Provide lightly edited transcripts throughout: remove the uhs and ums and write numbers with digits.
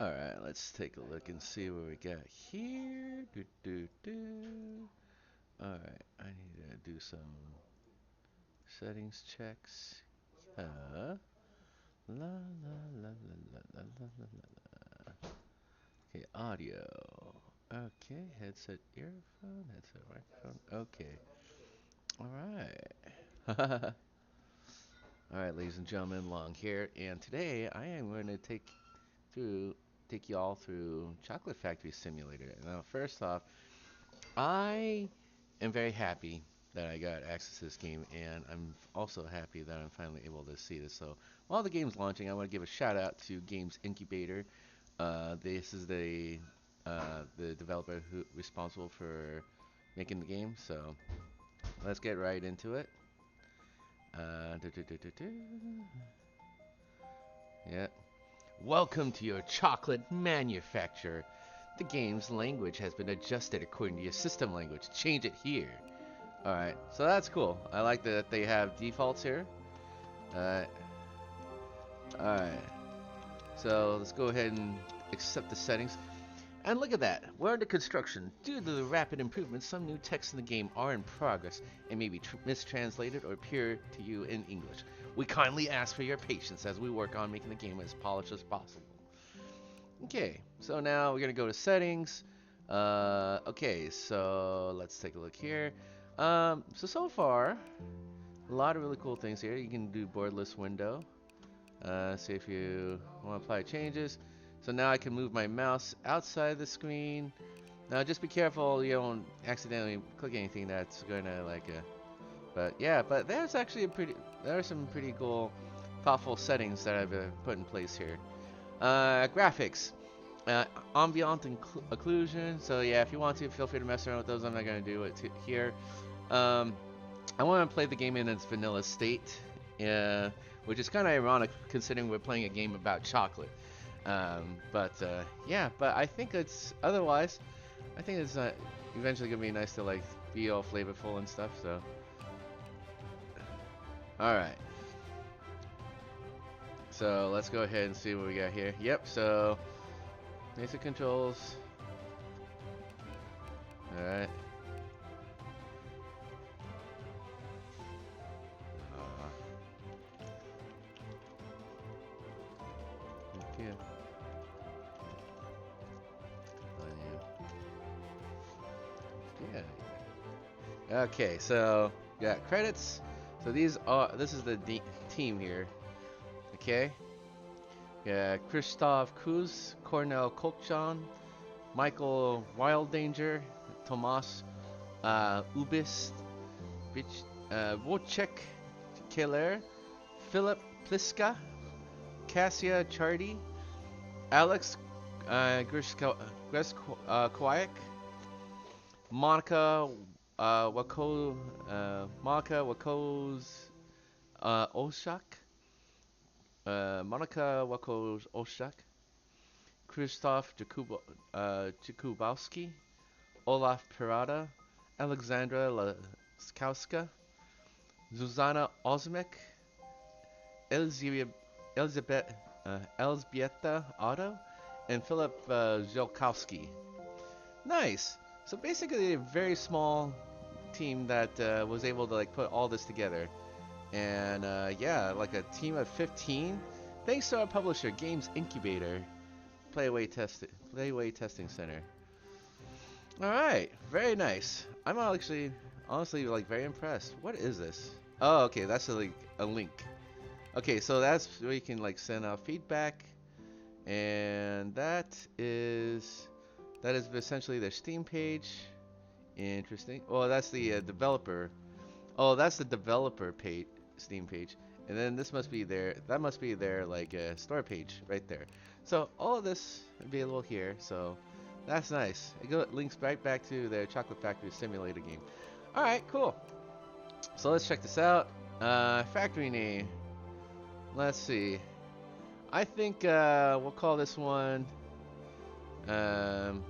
Alright, let's take a look and see what we got here. Alright, I need to do some settings checks. La la la la la la la la la. Okay, audio. Okay, headset, earphone, headset, microphone. Okay. Alright. Alright, ladies and gentlemen, Long here, and today I am going to through take you all through Chocolate Factory Simulator. Now, first off, I am very happy that I got access to this game, and I'm also happy that I'm finally able to see this. So, while the game's launching, I want to give a shout out to Games Incubator. This is the developer who responsible for making the game. So, let's get right into it. Uh, do, do, do, do, do. Yeah. Welcome to your chocolate manufacturer. The game's language has been adjusted according to your system language. Change it here. Alright, so that's cool. I like that they have defaults here. Alright. Alright. So let's go ahead and accept the settings. And look at that. We're under construction. Due to the rapid improvements, some new texts in the game are in progress and may be mistranslated or appear to you in English. We kindly ask for your patience as we work on making the game as polished as possible. Okay, so now we're gonna go to settings. Okay, so let's take a look here. So far, a lot of really cool things here. You can do borderless window. See if you want to apply changes. So now I can move my mouse outside the screen. Now just be careful you don't accidentally click anything that's gonna but yeah, but there are some pretty cool, thoughtful settings that I've put in place here. Graphics. Ambient occlusion. So yeah, if you want to, feel free to mess around with those. I'm not gonna do it here. Um, I want to play the game in its vanilla state, which is kind of ironic considering we're playing a game about chocolate. Yeah, but I think it's otherwise. I think it's eventually gonna be nice to like be all flavorful and stuff. So, all right. So let's go ahead and see what we got here. Yep. So basic controls. All right. Yeah. Yeah. Okay, so got credits. So this is the team here. Okay. Yeah, Christoph Kuz, Cornel Kokchan, Michael Wilddanger, Tomas Ubis, Wojciech Keller, Philip Pliska, Cassia Chardy, Alex Greskowiak, Monica Monica Wakoz Oshak, Monica Wakoz Oshak, Krzysztof Jakubowski, Olaf Pirata, Alexandra Laskowska, Zuzana Ozmek, Elizabeth Elzbieta Otto, and Philip Zolkowski. Nice. So basically, a very small team that was able to like put all this together, and yeah, like a team of 15. Thanks to our publisher, Games Incubator, Playway Testing Center. All right, very nice. I'm actually, honestly, like very impressed. What is this? Oh, okay, that's a link. Okay, so that's where you can like send out feedback, and that is essentially their Steam page. Interesting. Oh, that's the developer. Oh, that's the developer page, Steam page, and then this must be their that must be their like store page right there. So all of this available here. So that's nice. Links right back to their Chocolate Factory Simulator game. All right, cool. So let's check this out. Factory name. Let's see. I think we'll call this one um,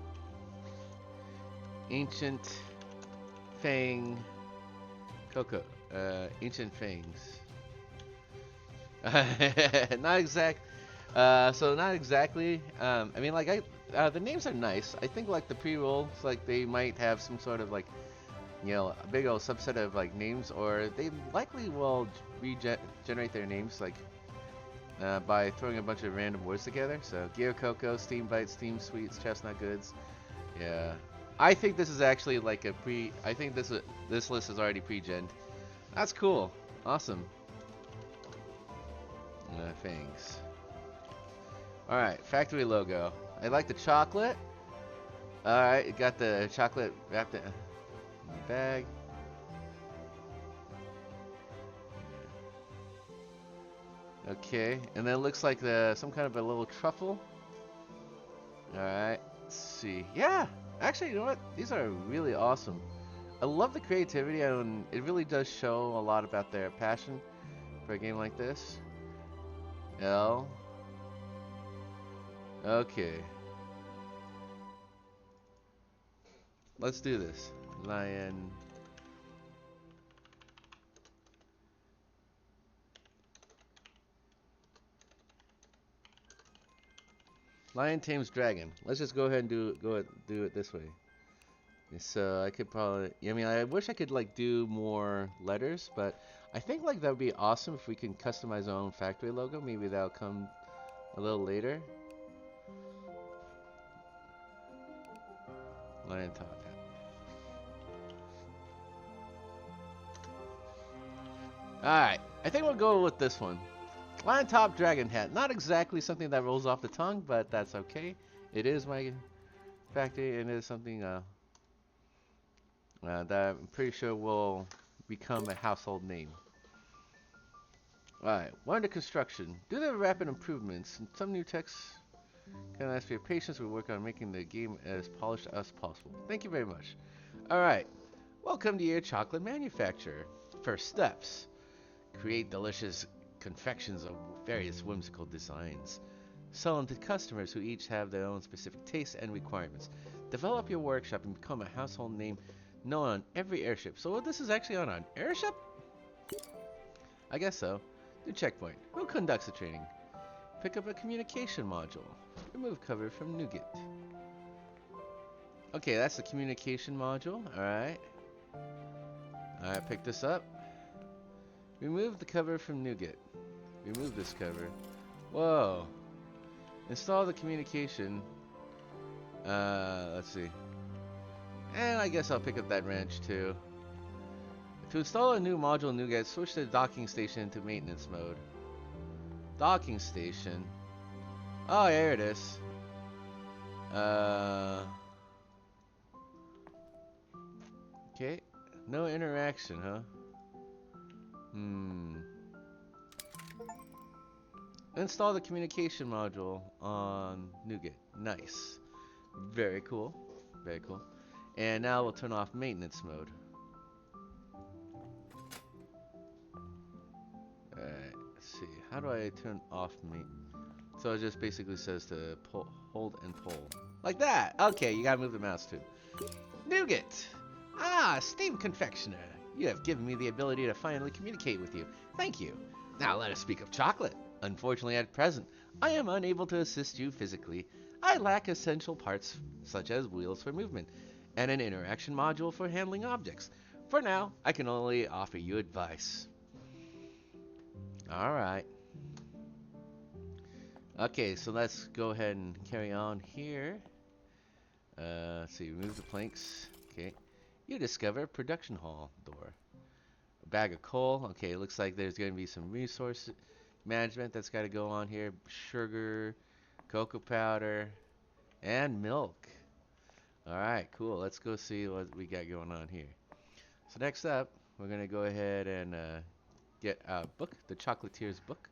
Ancient Fang Cocoa. Ancient Fangs. Not exact. So not exactly. I mean, like the names are nice. I think like the pre-rolls, like they might have some sort of like, a big old subset of like names, or they likely will regenerate their names like by throwing a bunch of random words together. So Gear Cocoa, Steam Bites, Steam Sweets, Chestnut Goods. Yeah, I think this is actually like a pre. I think this list is already pre-gen. That's cool. Awesome. Thanks. All right, factory logo. I like the chocolate. All right, it got the chocolate wrapped in the bag. Okay, and then it looks like some kind of a little truffle. All right, let's see. Yeah, actually, you know what? These are really awesome. I love the creativity, and it really does show a lot about their passion for a game like this. L. Okay, let's do this. Lion. Lion tames dragon. Let's just go ahead and do it this way. So I could probably, I mean, I wish I could like do more letters, but I think like that would be awesome if we can customize our own factory logo. Maybe that'll come a little later. Lion top hat. All right, I think we'll go with this one. Lion top dragon hat. Not exactly something that rolls off the tongue, but that's okay. It is my factory, and it is something that I'm pretty sure will become a household name. Alright, we're under construction. Due to the rapid improvements and some new texts, can I ask for your patience? We work on making the game as polished as possible. Thank you very much. Alright, welcome to your chocolate manufacturer. First steps. Create delicious confections of various whimsical designs. Sell them to customers who each have their own specific tastes and requirements. Develop your workshop and become a household name known on every airship. So this is actually on an airship? I guess so. New checkpoint. Who conducts the training? Pick up a communication module. Remove cover from NuGet. Okay, that's the communication module. Alright. Alright, pick this up. Remove the cover from NuGet. Remove this cover. Whoa. Install the communication. Let's see. And I guess I'll pick up that wrench too. To install a new module in NuGet, switch the docking station into maintenance mode. Docking station. Oh, there it is. Okay. No interaction, huh? Install the communication module on NuGet. Nice. Very cool. Very cool. And now we'll turn off maintenance mode. Alright, let's see. How do I turn off maintenance? So it just basically says to pull, hold and pull. Like that! Okay, you gotta move the mouse too. NuGet! Ah, Steam Confectioner! You have given me the ability to finally communicate with you. Thank you. Now let us speak of chocolate. Unfortunately, at present, I am unable to assist you physically. I lack essential parts such as wheels for movement and an interaction module for handling objects. For now, I can only offer you advice. Alright. Okay, so let's go ahead and carry on here. Let's see, remove the planks. Okay. You discover production hall door. A bag of coal. Okay, it looks like there's going to be some resource management that's got to go on here. Sugar, cocoa powder, and milk. Alright, cool. Let's go see what we got going on here. So next up, we're going to go ahead and get a book, the Chocolatiers book.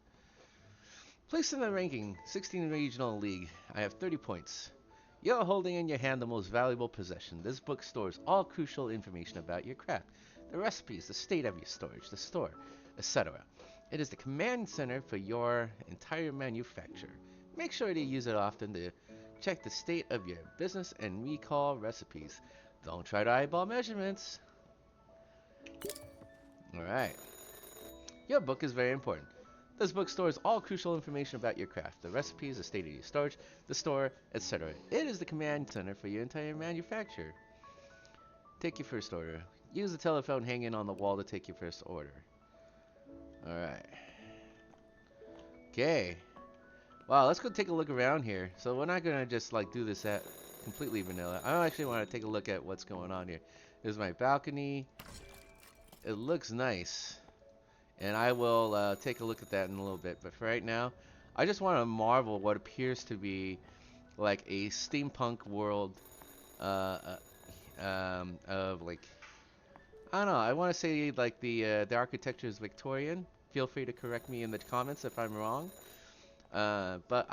Placed in the ranking, 16 Regional League. I have 30 points. You're holding in your hand the most valuable possession. This book stores all crucial information about your craft. The recipes, the state of your storage, the store, etc. It is the command center for your entire manufacture. Make sure to use it often to check the state of your business and recall recipes. Don't try to eyeball measurements. Alright. Your book is very important. This book stores all crucial information about your craft, the recipes, the state of your storage, the store, etc. It is the command center for your entire manufacture. Take your first order. Use the telephone hanging on the wall to take your first order. Alright. Okay. Wow, let's go take a look around here. So we're not gonna just like do this at completely vanilla. I actually want to take a look at what's going on here. There's my balcony. It looks nice. And I will take a look at that in a little bit. But for right now, I just want to marvel what appears to be like a steampunk world of like, I don't know. I want to say like the architecture is Victorian. Feel free to correct me in the comments if I'm wrong. But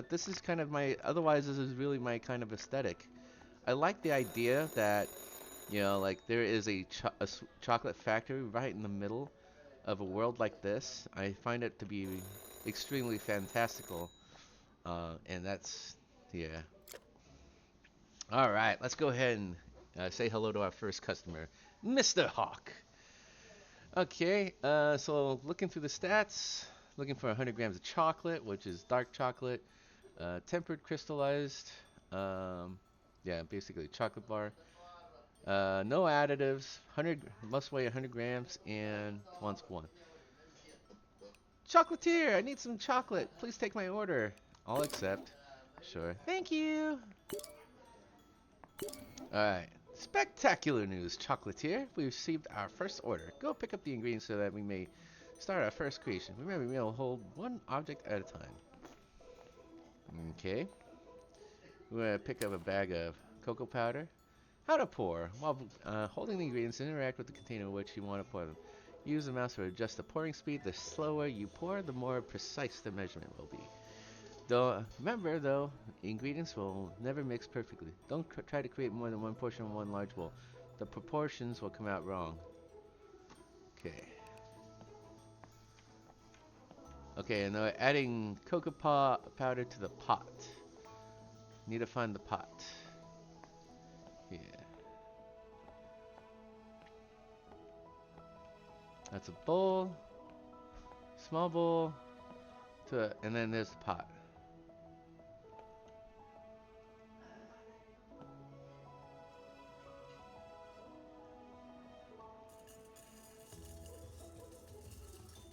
this is kind of my. Otherwise, this is really my kind of aesthetic. I like the idea that, you know, like there is a chocolate factory right in the middle of a world like this. I find it to be extremely fantastical. And that's, yeah. All right, let's go ahead and say hello to our first customer, Mr. Hawk. Okay, so looking through the stats, looking for 100 grams of chocolate, which is dark chocolate, tempered crystallized, yeah, basically chocolate bar. No additives, 100 must weigh 100 grams and wants one. Chocolatier, I need some chocolate. Please take my order. I'll accept. Sure. Thank you. Alright. Spectacular news, Chocolatier. We received our first order. Go pick up the ingredients so that we may start our first creation. Remember, we will hold one object at a time. Okay. We're going to pick up a bag of cocoa powder. How to pour. While holding the ingredients, interact with the container in which you want to pour them. Use the mouse to adjust the pouring speed. The slower you pour, the more precise the measurement will be. Remember, though, ingredients will never mix perfectly. Don't try to create more than one portion of one large bowl. The proportions will come out wrong. Okay. Okay, and now adding cocoa powder to the pot. Need to find the pot. Yeah. That's a bowl. Small bowl. And then there's the pot.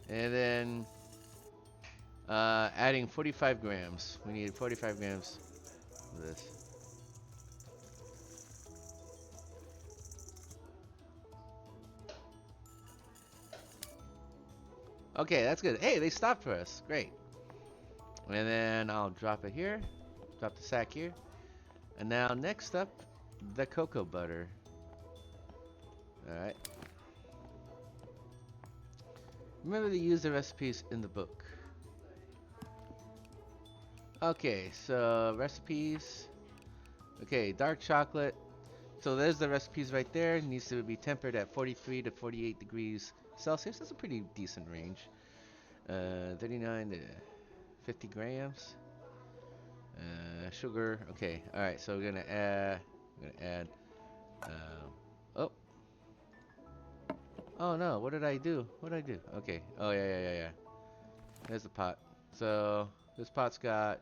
And then adding 45 grams. We need 45 grams of this. Okay, that's good. Hey, they stopped for us. Great. And then I'll drop it here. Drop the sack here. And now next up, the cocoa butter. Alright. Remember to use the recipes in the book. Okay, so recipes. Okay, dark chocolate. So there's the recipes right there. It needs to be tempered at 43 to 48 degrees Celsius. That's a pretty decent range. 39 to 50 grams. Sugar. Okay, alright, so we're gonna add oh. Oh no, what did I do? What did I do? Okay. Oh yeah. There's the pot. So this pot's got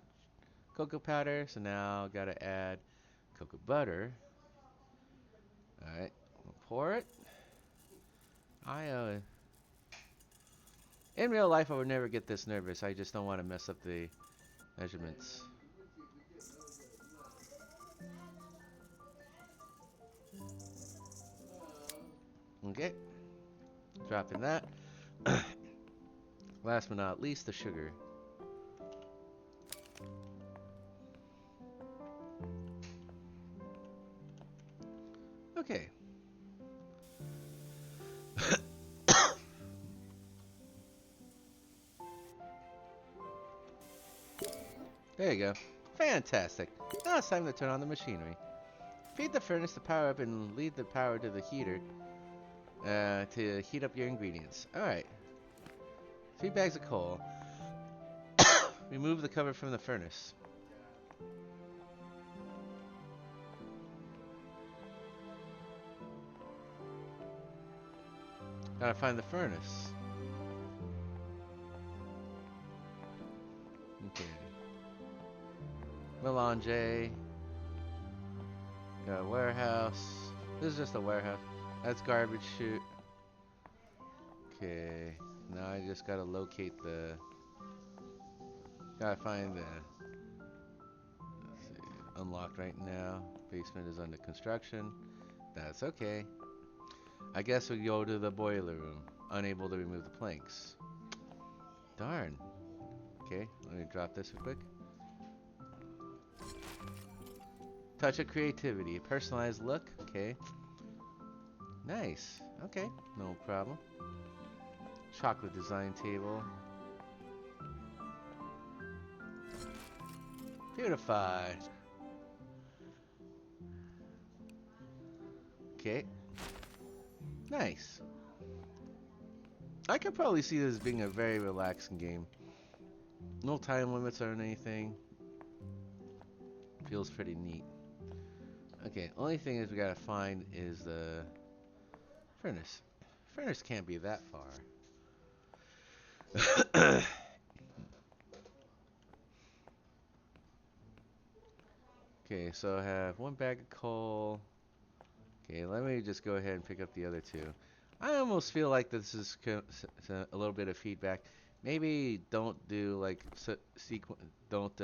cocoa powder, so now gotta add cocoa butter. Alright, we'll pour it. In real life I would never get this nervous. I just don't want to mess up the measurements. Okay, dropping that. Last but not least, the sugar. Okay. There you go. Fantastic. Now it's time to turn on the machinery. Feed the furnace to power up and lead the power to the heater to heat up your ingredients. Alright. 3 bags of coal. Remove the cover from the furnace. Gotta find the furnace. Okay. Melange. Got a warehouse. This is just a warehouse. That's garbage chute. Okay. Now I just gotta locate the. Gotta find the. Let's see. Unlocked right now. Basement is under construction. That's okay. I guess we go to the boiler room. Unable to remove the planks. Darn. Okay, let me drop this real quick. Touch of creativity. Personalized look. Okay. Nice. Okay, no problem. Chocolate design table. Beautified. Okay. Nice. I could probably see this being a very relaxing game. No time limits or anything. Feels pretty neat. Okay, only thing is we gotta find is the furnace. Furnace can't be that far. Okay, so I have one bag of coal. Okay, let me just go ahead and pick up the other two. I almost feel like this is a little bit of feedback. Maybe don't do like don't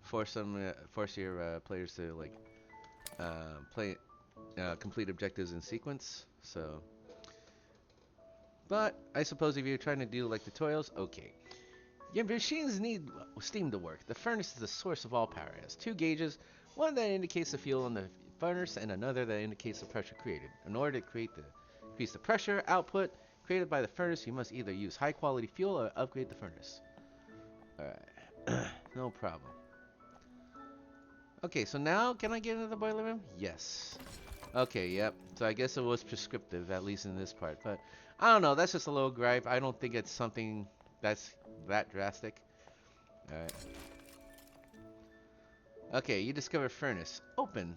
force your players to like play complete objectives in sequence. So, but I suppose if you're trying to do like tutorials, okay. Your machines need steam to work. The furnace is the source of all power. It has two gauges, one that indicates the fuel in the furnace and another that indicates the pressure created. In order to increase the pressure output created by the furnace, you must either use high quality fuel or upgrade the furnace. Alright, no problem. Okay, so now can I get into the boiler room? Yes. Okay, yep. So I guess it was prescriptive, at least in this part. But I don't know, that's just a little gripe. I don't think it's something that's that drastic. Alright. Okay, you discover furnace. Open.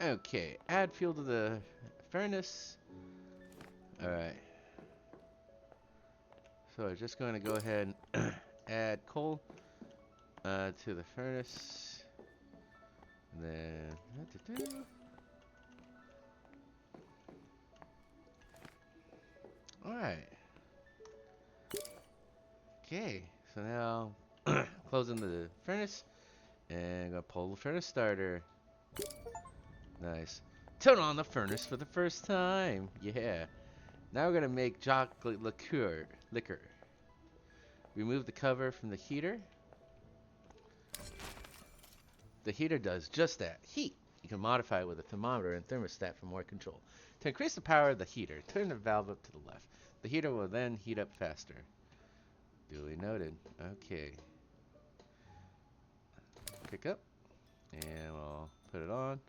Okay, add fuel to the furnace. Alright. So we're just going to go ahead and add coal to the furnace. And then... Alright. Okay, so now closing the furnace and gonna pull the furnace starter. Nice. Turn on the furnace for the first time. Yeah. Now we're gonna make chocolate liquor. Remove the cover from the heater. The heater does just that. Heat. You can modify it with a thermometer and thermostat for more control. To increase the power of the heater, turn the valve up to the left. The heater will then heat up faster. Duly noted. Okay. Pick up. And we'll put it on.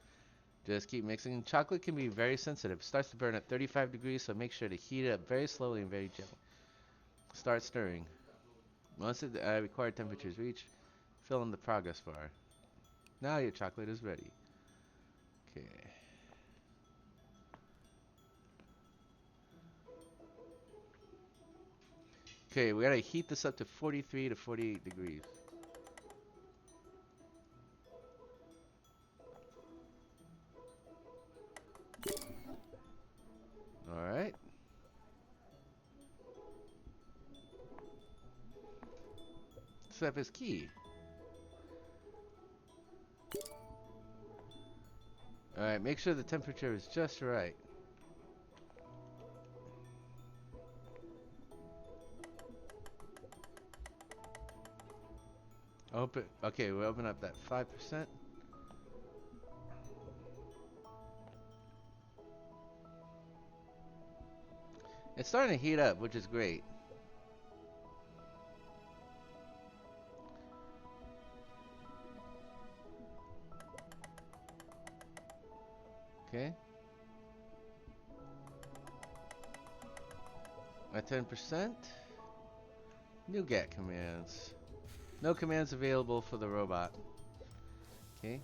Just keep mixing. Chocolate can be very sensitive. It starts to burn at 35 degrees, so make sure to heat it up very slowly and very gently. Start stirring. Once the required temperature is reached, fill in the progress bar. Now your chocolate is ready. Okay. Okay, we gotta heat this up to 43 to 48 degrees. Alright. Step is key. Alright, make sure the temperature is just right. Open. Okay, we open up that 5%. It's starting to heat up, which is great. Okay. At 10%. NuGet commands. No commands available for the robot. Okay.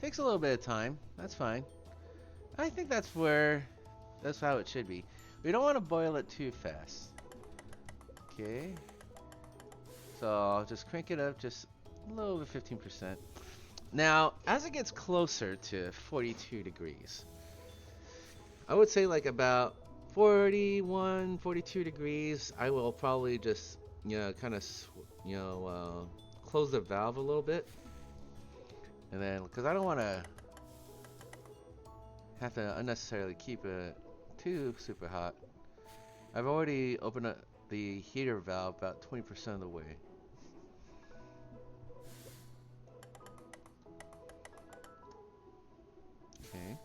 Takes a little bit of time. That's fine. I think that's how it should be. We don't want to boil it too fast. Okay. So I'll just crank it up just a little over 15%. Now, as it gets closer to 42 degrees, I would say like about 41, 42 degrees, I will probably just, kind of, close the valve a little bit. And then, because I don't want to have to unnecessarily keep it too super hot. I've already opened up the heater valve about 20% of the way. Okay.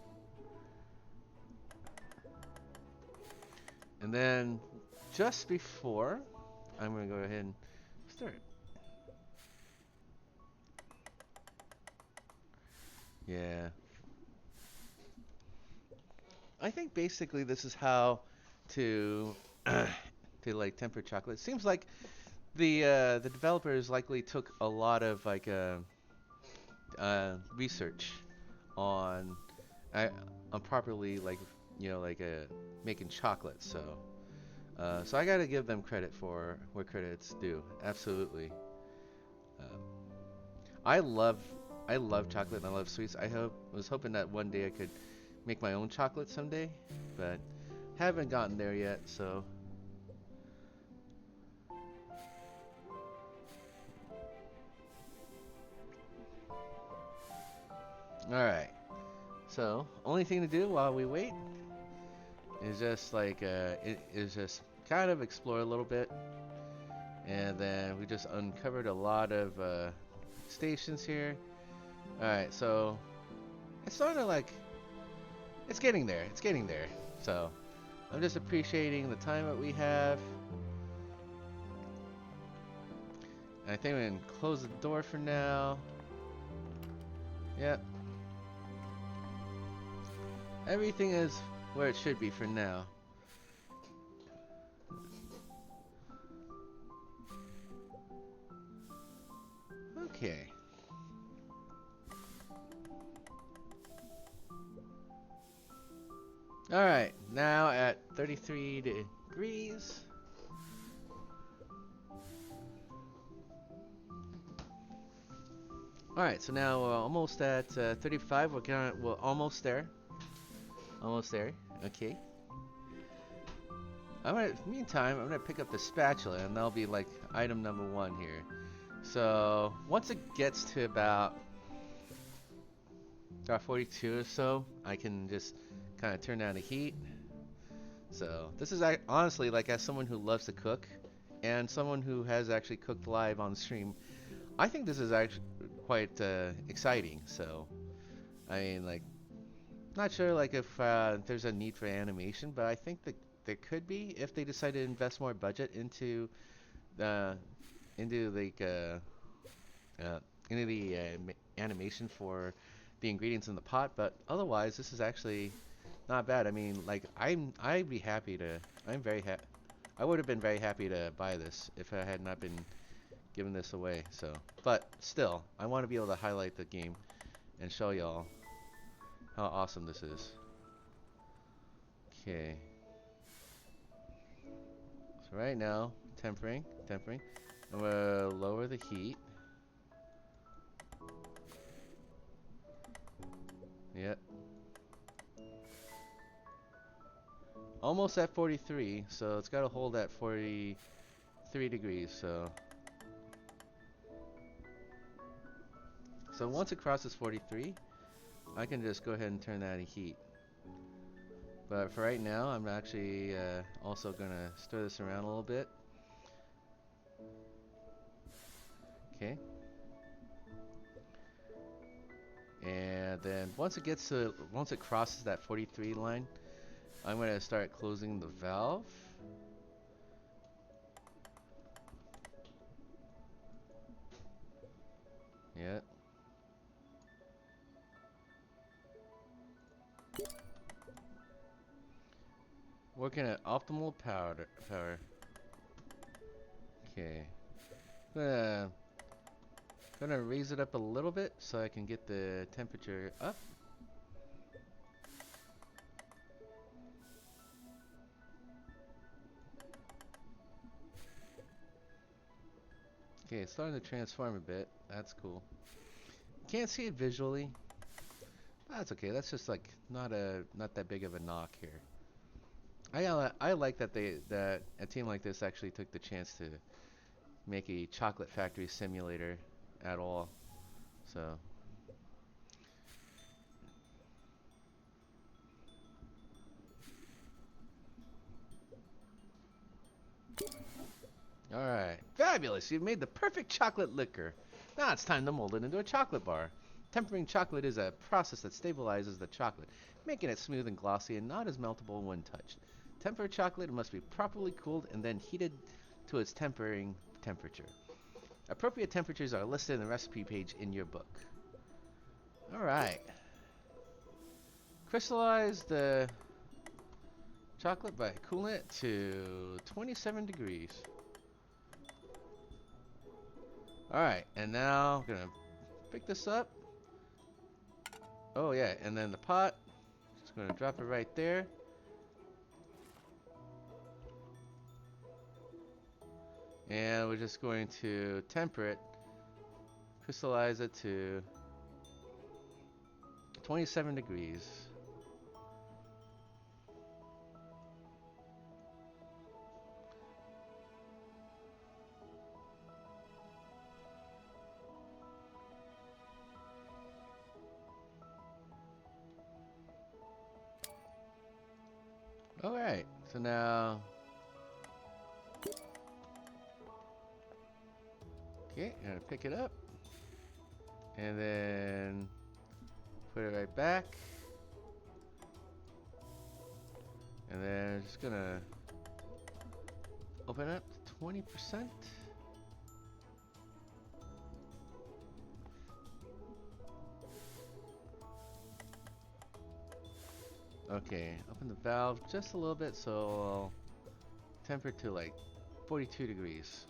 And then just before, I'm going to go ahead and start. Yeah. I think basically this is how to to like temper chocolate. It seems like the developers likely took a lot of like research on uh, on properly like making chocolate. So I gotta give them credit for where credit's due. Absolutely. Um, I love I love chocolate and I love sweets. Was hoping that one day I could make my own chocolate someday, but haven't gotten there yet. So all right. So only thing to do while we wait is just just kind of explore a little bit, and then we just uncovered a lot of stations here. All right, so it's sort of like it's getting there. It's getting there. So I'm just appreciating the time that we have. And I think we can close the door for now. Yep. Everything is where it should be for now. Okay. Alright, now at 33 degrees. Alright, so now we're almost at 35. We're almost there. Almost there. Okay. Meantime, I'm gonna pick up the spatula, and that'll be like item number 1 here. So once it gets to about 42 or so, I can just kind of turn down the heat. So this is honestly, like, as someone who loves to cook and someone who has actually cooked live on stream, I think this is actually quite exciting. So I mean, like, not sure like if there's a need for animation, but I think that there could be if they decide to invest more budget into uh, into like into the animation for the ingredients in the pot. But otherwise, this is actually not bad. I mean, like, I'd be happy to. I'm very happy. I would have been very happy to buy this if I had not been giving this away. So, but still, I want to be able to highlight the game and show y'all how awesome this is. Okay. So right now, tempering. I'm gonna lower the heat. Yep. Almost at 43, so it's got to hold at 43 degrees. So once it crosses 43, I can just go ahead and turn that to heat. But for right now, I'm actually also gonna stir this around a little bit. Okay. And then once it crosses that 43 line, I'm gonna start closing the valve. Yep. Working at optimal power. Okay. Gonna raise it up a little bit so I can get the temperature up. Okay, it's starting to transform a bit. That's cool. Can't see it visually. That's okay. That's just like not that big of a knock here. I like that a team like this actually took the chance to make a chocolate factory simulator at all. So all right, fabulous! You've made the perfect chocolate liquor. Now it's time to mold it into a chocolate bar. Tempering chocolate is a process that stabilizes the chocolate, making it smooth and glossy and not as meltable when touched. Tempered chocolate must be properly cooled and then heated to its tempering temperature. Appropriate temperatures are listed in the recipe page in your book. Alright. Crystallize the chocolate by cooling it to 27 degrees. Alright, and now I'm gonna pick this up. Oh yeah, and then the pot. Just gonna drop it right there. And we're just going to temper it, crystallize it to 27 degrees. Alright, so now, okay, I'm gonna pick it up and then put it right back. And then just gonna open up to 20%. Okay, open the valve just a little bit so I'll temper it to like 42 degrees.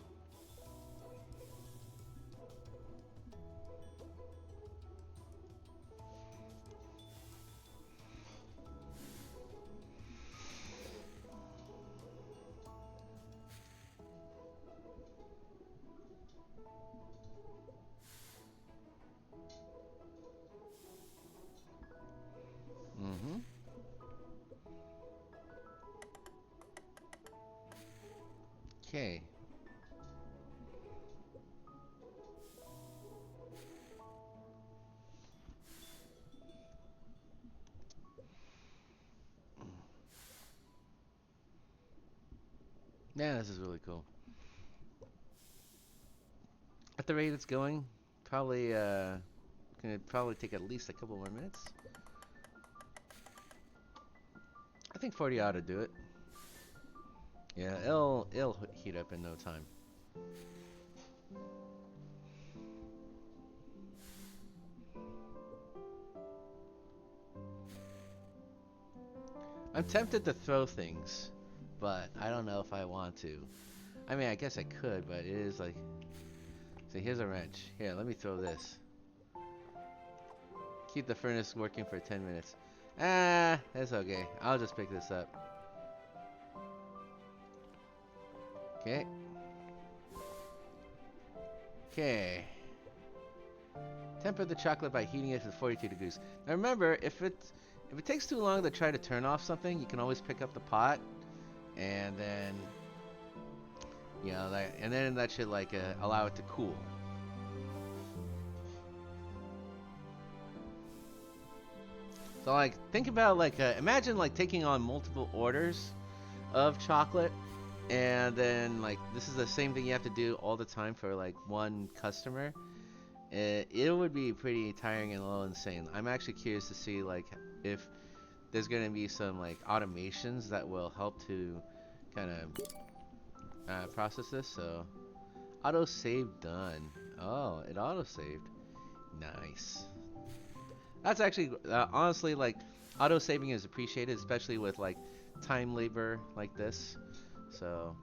Mm-hmm. Okay. Yeah, this is really cool. At the rate it's going, probably gonna probably take at least a couple more minutes. I think 40 ought to do it. Yeah, it'll heat up in no time. I'm tempted to throw things, but I don't know if I want to. I mean, I guess I could, but it is like, so here's a wrench. Here, let me throw this. Keep the furnace working for 10 minutes. Ah, that's okay. I'll just pick this up. Okay. Okay. Temper the chocolate by heating it to 42 degrees. Now remember, if it takes too long to try to turn off something, you can always pick up the pot, and then and then that should like allow it to cool. So like, think about like, imagine like taking on multiple orders of chocolate, and then like this is the same thing you have to do all the time for like one customer. It would be pretty tiring and a little insane. I'm actually curious to see like if there's gonna be some like automations that will help to kind of process this. So auto save done. Oh, it auto saved. Nice. That's actually honestly like auto saving is appreciated, especially with like time labor like this. So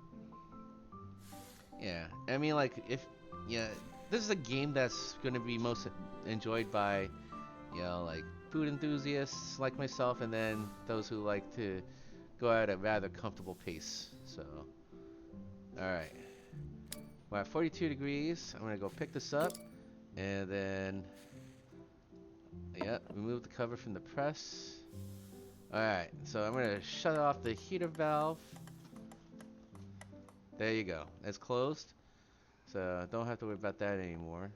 yeah, I mean like if yeah, this is a game that's gonna be most enjoyed by like food enthusiasts like myself, and then those who like to go at a rather comfortable pace. So all right, We're at 42 degrees. I'm gonna go pick this up and then, remove the cover from the press. Alright, so I'm gonna shut off the heater valve. There you go. It's closed. So I don't have to worry about that anymore.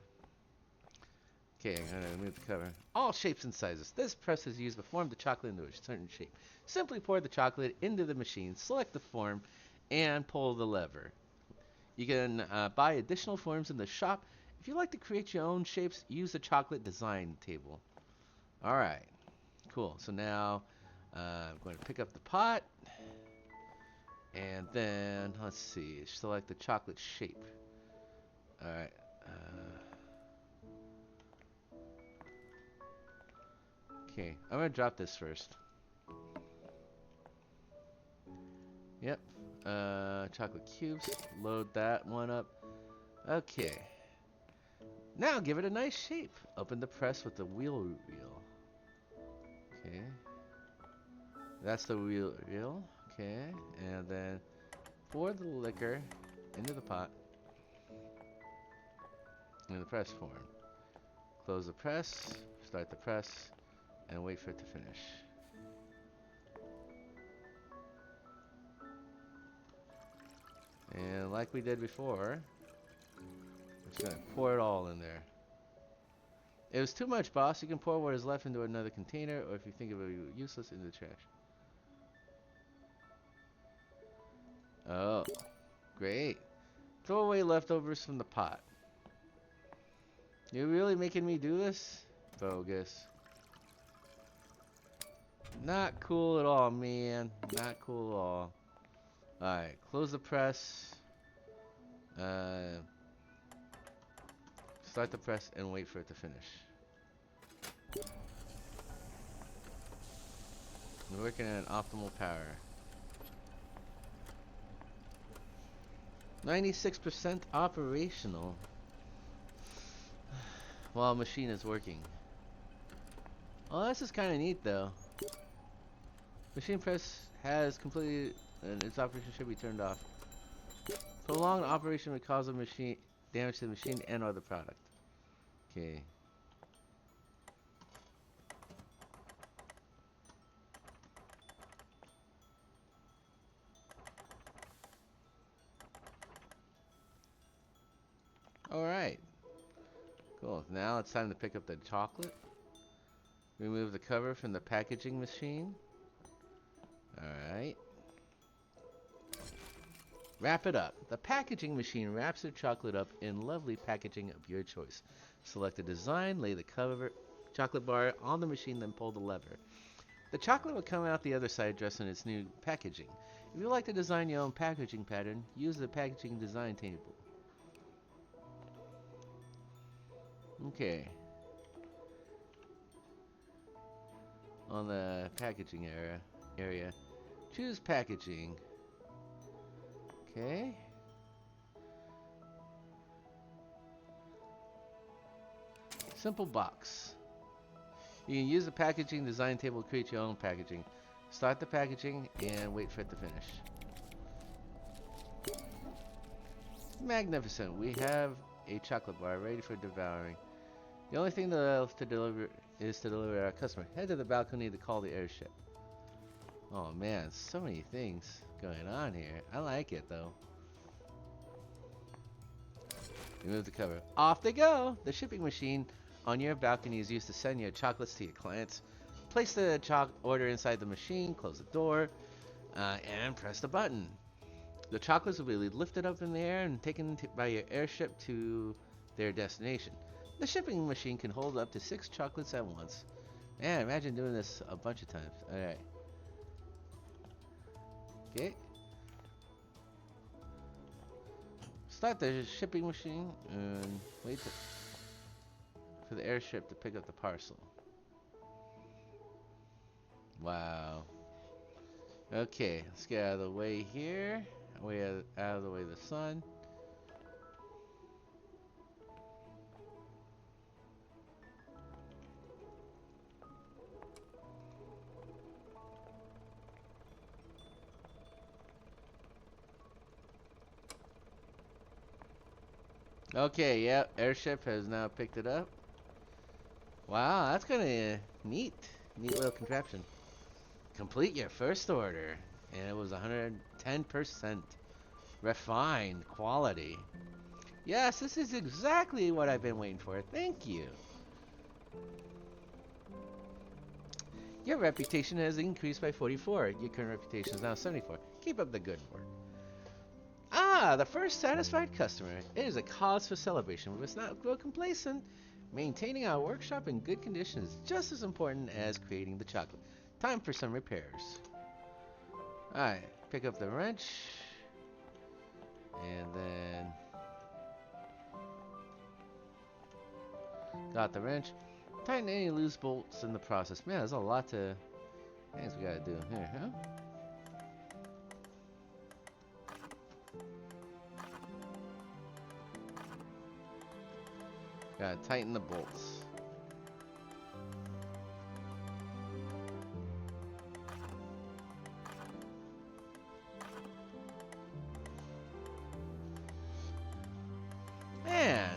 Okay, I'm gonna remove the cover. All shapes and sizes. This press is used to form the chocolate into a certain shape. Simply pour the chocolate into the machine, select the form, and pull the lever. You can buy additional forms in the shop. If you like to create your own shapes, use the chocolate design table. Alright, cool. So now I'm going to pick up the pot. And then, let's see, select the chocolate shape. Alright. Okay, I'm going to drop this first. Yep. Chocolate cubes. Load that one up. Okay. Now give it a nice shape. Open the press with the wheel. Okay. That's the wheel. Okay. And then pour the liquor into the pot in the press form. Close the press, start the press, and wait for it to finish. And like we did before, I'm just gonna pour it all in there. It was too much, boss. You can pour what is left into another container, or if you think it would be useless, into the trash. Oh, great. Throw away leftovers from the pot. You're really making me do this? Bogus. Not cool at all, man. Not cool at all. Alright, close the press. Start the press and wait for it to finish. We're working at optimal power. 96% operational while machine is working. Oh, this is kind of neat though. Machine press has completed and its operation should be turned off. Prolonged operation would cause a machine damage to the machine and or the product. Okay. Alright. Cool. Now it's time to pick up the chocolate. Remove the cover from the packaging machine. Alright. Wrap it up. The packaging machine wraps the chocolate up in lovely packaging of your choice. Select the design, lay the cover chocolate bar on the machine, then pull the lever. The chocolate will come out the other side dressed in its new packaging. If you like to design your own packaging pattern, use the packaging design table. Okay. On the packaging area, choose packaging. Okay. Simple box. You can use the packaging design table to create your own packaging. Start the packaging and wait for it to finish. Magnificent. We have a chocolate bar ready for devouring. The only thing left to deliver is to deliver our customer. Head to the balcony to call the airship. Oh man, so many things going on here. I like it though. Remove the cover. Off they go! The shipping machine on your balcony is used to send your chocolates to your clients. Place the order inside the machine, close the door, and press the button. The chocolates will be lifted up in the air and taken by your airship to their destination. The shipping machine can hold up to 6 chocolates at once. Man, imagine doing this a bunch of times. Alright. Okay. Start the shipping machine and wait for the airship to pick up the parcel. Wow. Okay, let's get out of the way here. Out of the way of the sun. Okay, yep, airship has now picked it up. Wow, that's kind of neat. Neat little contraption. Complete your first order. And it was 110% refined quality. Yes, this is exactly what I've been waiting for. Thank you. Your reputation has increased by 44. Your current reputation is now 74. Keep up the good work. Ah, the first satisfied customer. It is a cause for celebration. We must not grow complacent. Maintaining our workshop in good condition is just as important as creating the chocolate. Time for some repairs. Alright, pick up the wrench. And then got the wrench. Tighten any loose bolts in the process. Man, there's a lot of things we gotta do here, huh? Gotta tighten the bolts. Man!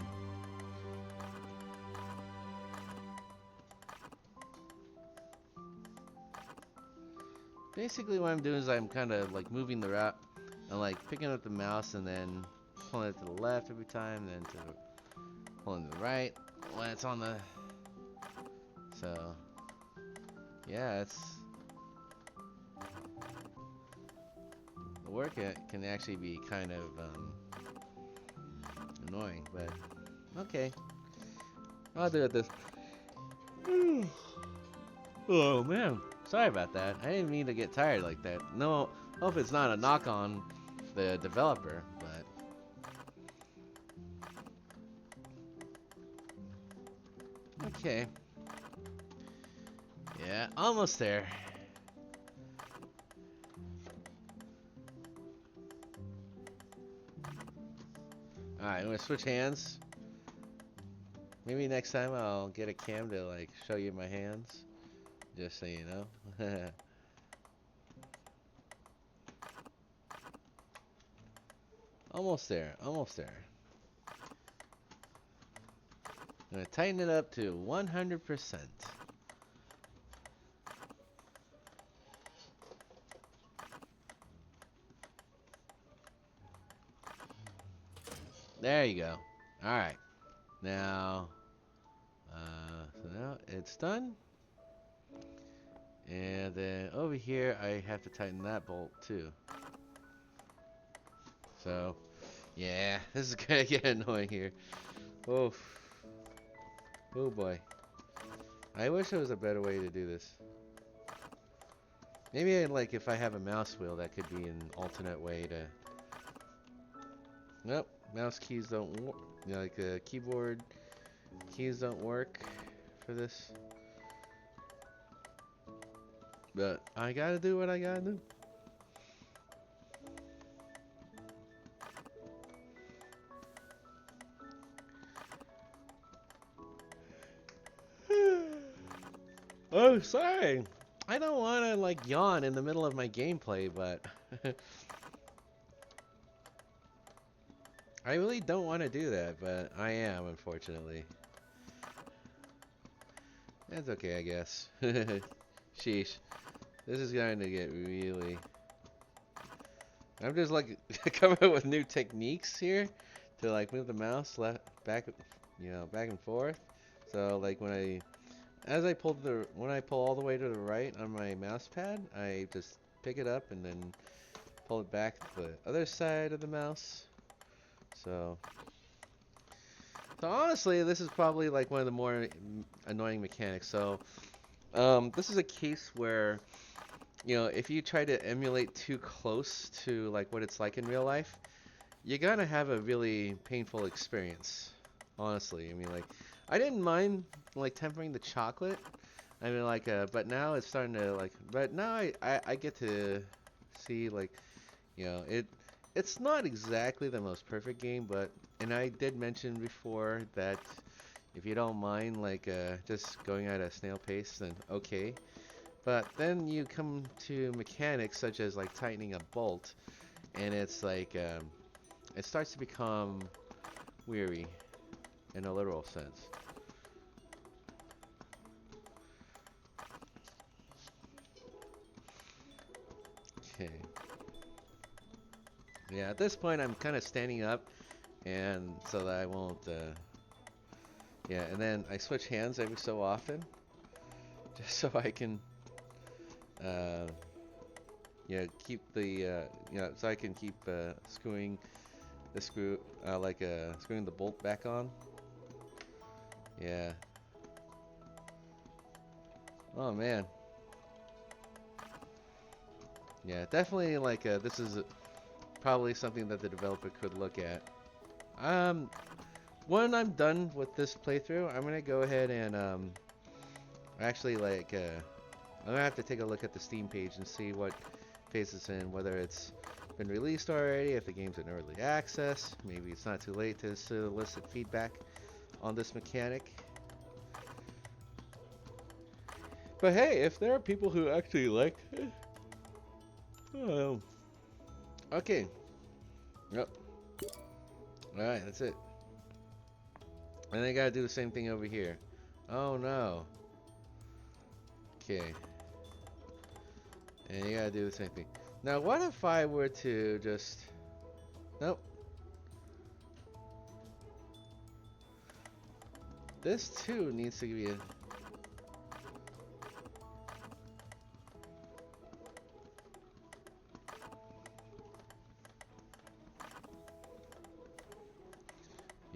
Basically what I'm doing is I'm kind of like moving the route and like picking up the mouse and then pulling it to the left every time, then to pulling to the right when it's on the... So, yeah, it's... The work can actually be kind of annoying, but okay. I'll do it this... Oh man, sorry about that. I didn't mean to get tired like that. No, hope it's not a knock on the developer, but okay. Yeah, almost there. Alright, I'm gonna switch hands. Maybe next time I'll get a cam to like show you my hands. Just so you know. Almost there, almost there. I'm gonna tighten it up to 100%. There you go. Alright. Now, so now it's done. And then over here, I have to tighten that bolt too. So, yeah, this is gonna get annoying here. Oh, oh boy. I wish there was a better way to do this. Maybe like if I have a mouse wheel, that could be an alternate way to. Nope, mouse keys don't work. You know, like the keyboard keys don't work for this. But I gotta do what I gotta do. Oh, sorry. I don't want to like yawn in the middle of my gameplay, but I really don't want to do that, but I am, unfortunately. That's okay, I guess. Sheesh. This is going to get really... I'm just like coming up with new techniques here to like move the mouse left, back, you know, back and forth. So like when I pull all the way to the right on my mouse pad, I just pick it up and then pull it back to the other side of the mouse. So honestly, this is probably like one of the more annoying mechanics. So this is a case where, you know, if you try to emulate too close to like what it's like in real life, you're gonna have a really painful experience. Honestly, I mean, like, I didn't mind like tempering the chocolate. I mean, like, but now it's starting to like, but now I get to see like, you know, it's not exactly the most perfect game, but and I did mention before that if you don't mind like just going at a snail pace, then okay. But then you come to mechanics such as like tightening a bolt, and it's like it starts to become weary in a literal sense. Okay. Yeah, at this point I'm kind of standing up, and so that I won't. Yeah, and then I switch hands every so often, just so I can, uh, keep the, so I can keep screwing the screw, screwing the bolt back on. Yeah. Oh man. Yeah, definitely this is probably something that the developer could look at. Um, when I'm done with this playthrough, I'm gonna go ahead and actually I'm gonna have to take a look at the Steam page and see what phase it's in, whether it's been released already, if the game's in early access. Maybe it's not too late to solicit feedback on this mechanic. But hey, if there are people who actually like it, oh, okay. Yep. Alright, that's it. And I gotta do the same thing over here. Oh no. Okay. And you gotta do the same thing. Now, what if I were to just... Nope. This too needs to be a...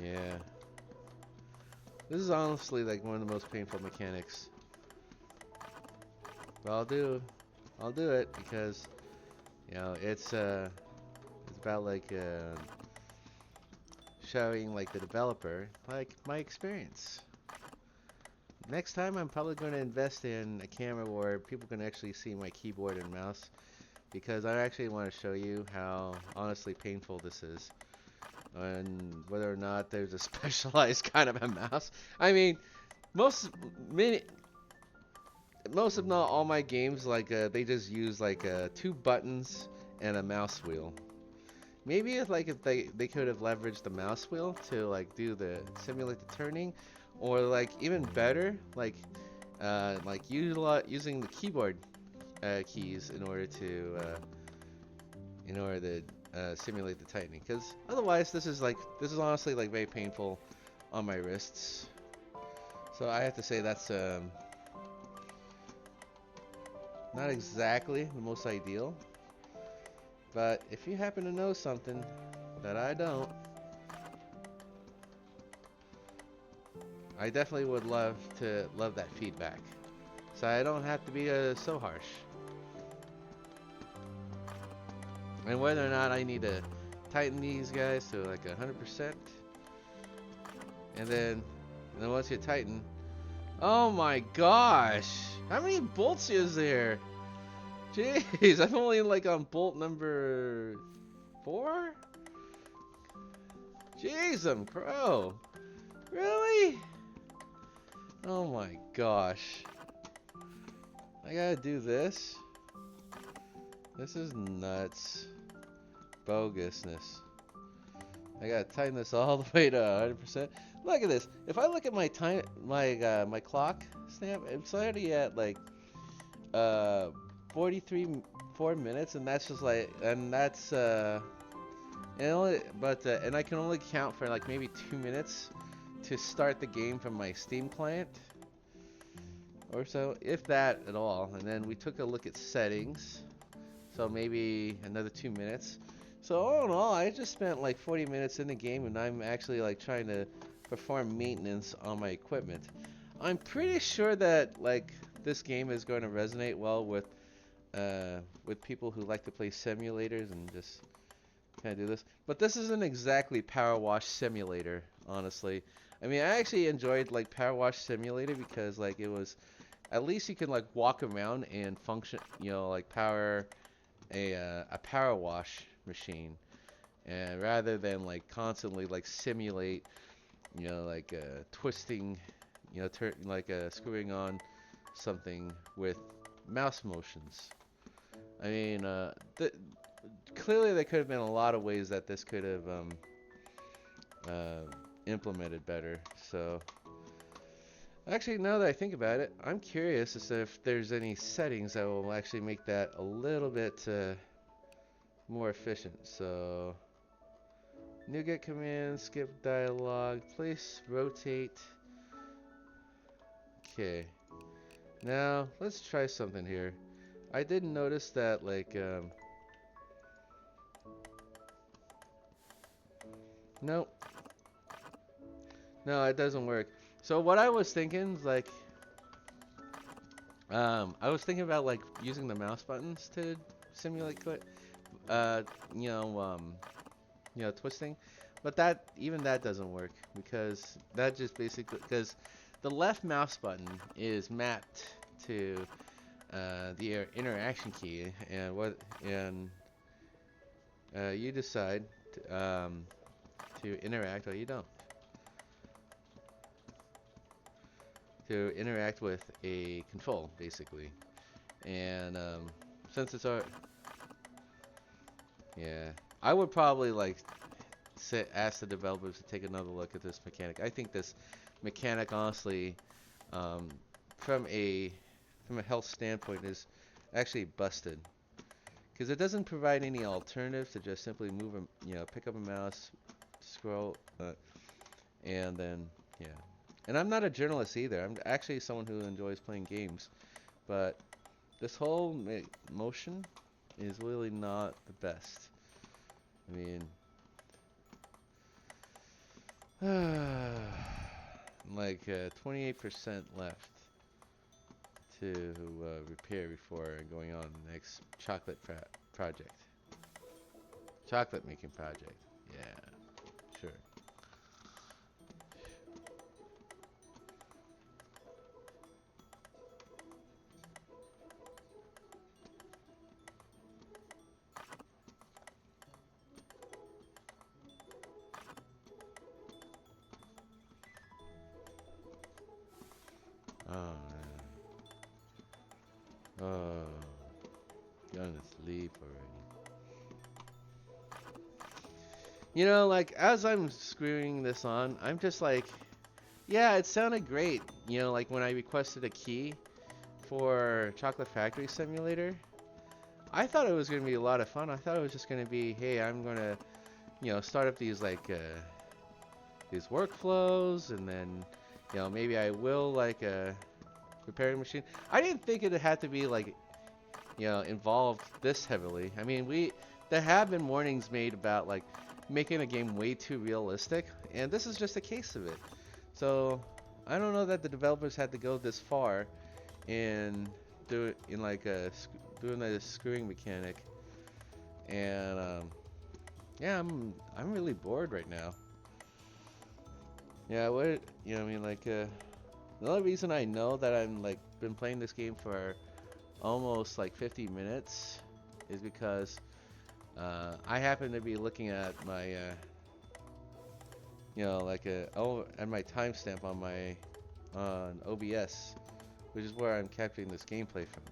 Yeah. This is honestly like one of the most painful mechanics. But I'll do it because, it's about showing like the developer like my experience. Next time I'm probably going to invest in a camera where people can actually see my keyboard and mouse, because I actually want to show you how honestly painful this is, and whether or not there's a specialized kind of a mouse. I mean, most many most if not all my games they just use two buttons and a mouse wheel. Maybe if they could have leveraged the mouse wheel to do the simulate the turning, or even better using the keyboard keys in order to simulate the tightening. Because otherwise this is honestly very painful on my wrists. So I have to say that's not exactly the most ideal. But if you happen to know something that I don't, I definitely would love that feedback, so I don't have to be so harsh. And whether or not I need to tighten these guys to 100%, and then once you tighten, oh my gosh, how many bolts is there? Jeez, I'm only on bolt number 4. Jeez, I'm crow. Really? Oh my gosh. I gotta do this? This is nuts. Bogusness. I gotta tighten this all the way to 100%. Look at this. If I look at my time, my clock snap, it's already at 4 minutes, and that's just and that's and I can only count for maybe 2 minutes to start the game from my Steam client, or so, if that at all. And then we took a look at settings, so maybe another 2 minutes. So all in all, I just spent 40 minutes in the game, and I'm actually trying to perform maintenance on my equipment. I'm pretty sure that this game is going to resonate well with people who like to play simulators and just kind of do this. But this isn't exactly Power Wash Simulator, honestly. I mean, I actually enjoyed Power Wash Simulator because it was, at least you can walk around and function, power a power wash machine, and rather than constantly simulate, twisting, screwing on something with mouse motions. I mean, clearly there could have been a lot of ways that this could have uh, implemented better. So, actually, now that I think about it, I'm curious as to if there's any settings that will actually make that a little bit more efficient. So, NuGet command, skip dialogue, place, rotate. Okay. Now, let's try something here. I did notice that, like, nope. No, it doesn't work. So what I was thinking is like, I was thinking about like using the mouse buttons to simulate uh, you know, um, twisting, but even that doesn't work because that just basically because the left mouse button is mapped to the interaction key, and you decide to interact or you don't. To interact with a control, basically. And since it's our, yeah, I would probably like ask the developers to take another look at this mechanic. I think this mechanic, honestly, um, from a from a health standpoint, is actually busted because it doesn't provide any alternatives to just simply move pick up a mouse, scroll, and then yeah. And I'm not a journalist either. I'm actually someone who enjoys playing games, but this whole motion is really not the best. I mean, like 28% left to repair before going on the next chocolate project. Chocolate making project. Yeah, sure. Oh man. Oh, gonna sleep already. You know, like as I'm screwing this on, I'm just like, yeah, it sounded great. You know, like when I requested a key for Chocolate Factory Simulator, I thought it was gonna be a lot of fun. I thought it was just gonna be, hey, I'm gonna, start up these like these workflows, and then, maybe I will like repair the machine. I didn't think it had to be like, involved this heavily. I mean, there have been warnings made about like making a game way too realistic, and this is just a case of it. So I don't know that the developers had to go this far in like doing a screwing mechanic, and yeah, I'm really bored right now. Yeah, I mean, like the only reason I know that I'm like been playing this game for almost like 50 minutes is because I happen to be looking at my at my timestamp on OBS, which is where I'm capturing this gameplay from.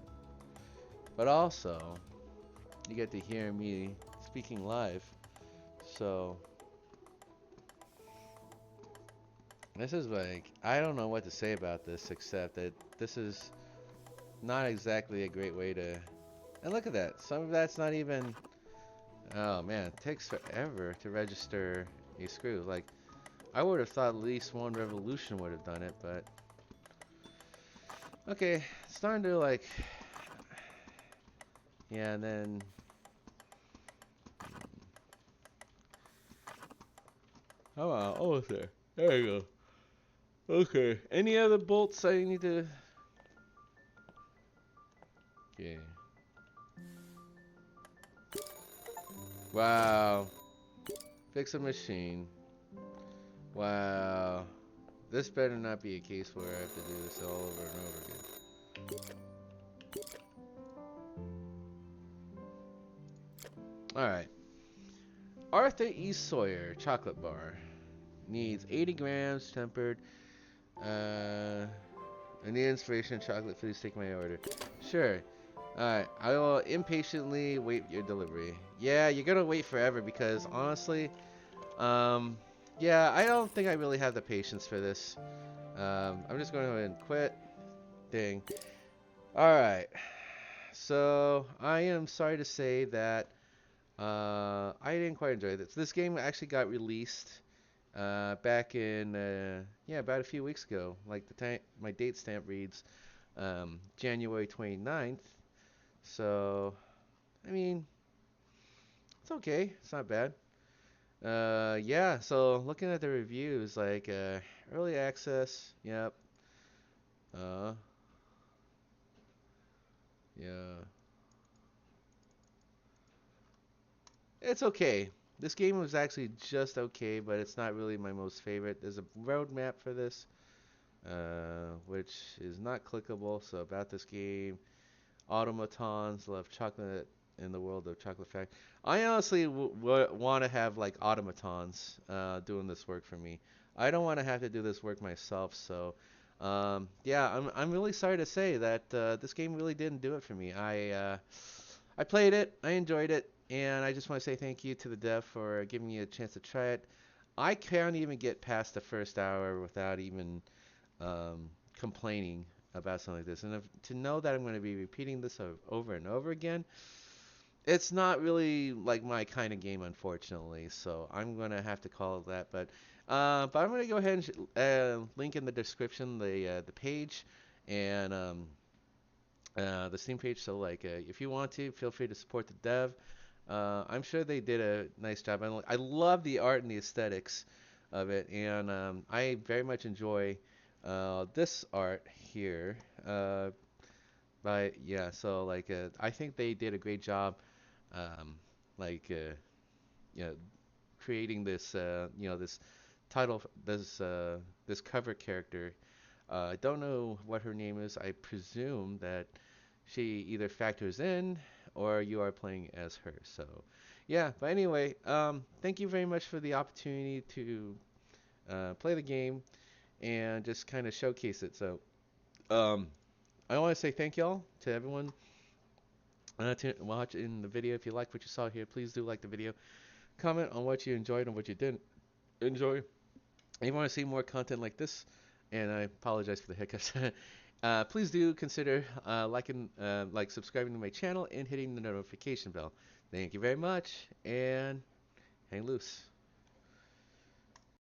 But also, you get to hear me speaking live. So this is like, I don't know what to say about this except that this is not exactly a great way to. And look at that. Some of that's not even. Oh man, it takes forever to register a screw. Like, I would have thought at least one revolution would have done it, but. Okay, it's starting to like. Yeah, and then. Oh, almost there. There you go. Okay. Any other bolts I need to. Okay. Wow. Fix a machine. Wow. This better not be a case where I have to do this all over and over again. Alright. Arthur E. Sawyer chocolate bar. Needs 80 grams tempered. I need inspiration chocolate. Please take my order. Sure. Alright. I will impatiently wait your delivery. Yeah, you're gonna wait forever because honestly, um, Yeah, I don't think I really have the patience for this. I'm just going to go ahead and quit. Ding. Alright. So, I am sorry to say that I didn't quite enjoy this. This game actually got released back in, yeah, about a few weeks ago. Like the time, my date stamp reads January 29th. So, I mean, it's okay. It's not bad. Yeah, so looking at the reviews, like early access, yep. Uh, yeah. It's okay. This game was actually just okay, but it's not really my most favorite. There's a roadmap for this, which is not clickable. So about this game, automatons love chocolate in the world of Chocolate Factory. I honestly want to have like automatons doing this work for me. I don't want to have to do this work myself. So, yeah, I'm really sorry to say that this game really didn't do it for me. I played it, I enjoyed it, and I just want to say thank you to the dev for giving me a chance to try it. I can't even get past the first hour without even complaining about something like this. And to know that I'm going to be repeating this over and over again, it's not really like my kind of game, unfortunately. So I'm going to have to call it that. But I'm going to go ahead and link in the description the page and the Steam page. So like, if you want to, feel free to support the dev. I'm sure they did a nice job. I love the art and the aesthetics of it, and I very much enjoy this art here. But yeah, so like I think they did a great job, um, like you know, creating this this title this cover character. I don't know what her name is. I presume that she either factors in or you are playing as her. So, yeah. But anyway, thank you very much for the opportunity to play the game and just kind of showcase it. So, um, I want to say thank y'all to everyone to watching the video. If you like what you saw here, please do like the video. Comment on what you enjoyed and what you didn't enjoy. If you want to see more content like this, and I apologize for the hiccups. Please do consider subscribing to my channel and hitting the notification bell. Thank you very much, and hang loose.